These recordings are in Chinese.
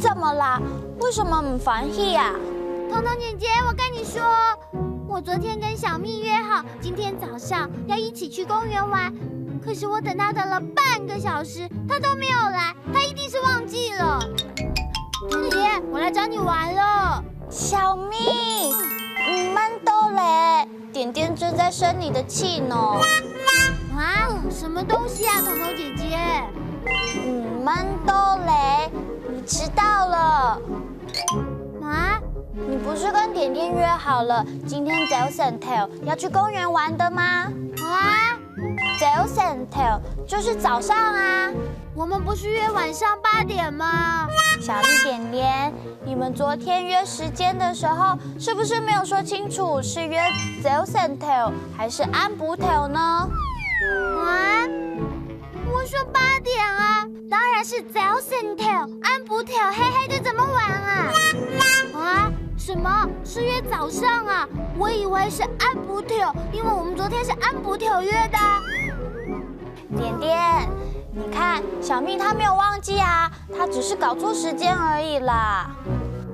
怎么啦？为什么唔欢喜啊？彤彤姐姐，我跟你说，我昨天跟小蜜约好，今天早上要一起去公园玩。可是我等她等了半个小时，她都没有来，她一定是忘记了。姐姐，我来找你玩了。小蜜，慢到嘞，点点正在生你的气呢。啊，什么东西啊，彤彤姐姐？慢到嘞，你迟到了。啊？你不是跟点点约好了，今天早晨 tail 要去公园玩的吗？啊？早晨 tail 就是早上啊。我们不是约晚上8点吗？小蜜点点，你们昨天约时间的时候，是不是没有说清楚是约早晨 tail 还是安补 tail 呢？啊？我说8点啊，当然是早晨 tail 安补 tail， 黑黑的怎么玩啊？啊？什么？是约早上啊？我以为是安补 tail， 因为我们昨天是安补 tail 约的。点点，你看小蜜她没有忘记啊，她只是搞错时间而已啦。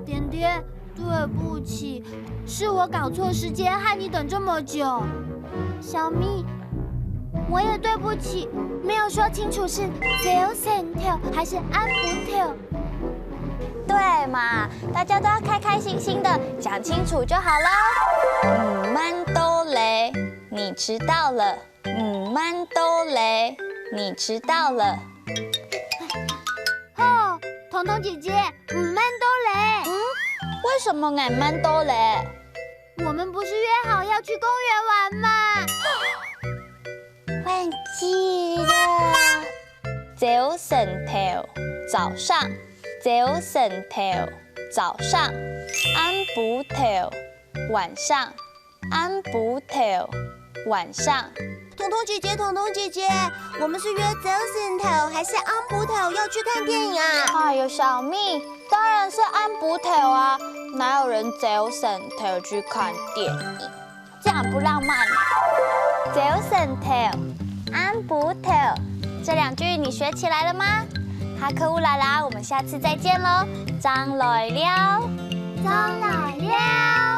点点，对不起，是我搞错时间，害你等这么久。小蜜，我也对不起，没有说清楚是早晨 tail 还是安补 tail。对嘛，大家都要开开心心的讲清楚就好了。慢都雷，你迟到了。慢都雷，你迟到了。哦，彤彤姐姐，慢都雷。为什么俺慢都雷？我们不是约好要去公园玩吗？忘记了。早晨 tail 早上，早晨 tail 早上，安补 tail 晚上，安补 tail晚上。彤彤姐姐，彤彤姐姐，我们是约早晨 tail 还是安补 tail要去看电影啊？哎呦，小蜜，当然是安补 tail 啊，哪有人早晨 tail 去看电影？这样不浪漫。早晨 tail 安补 tail， 这2句你学起来了吗？哈克乌拉拉，我们下次再见喽，张来了，张来了。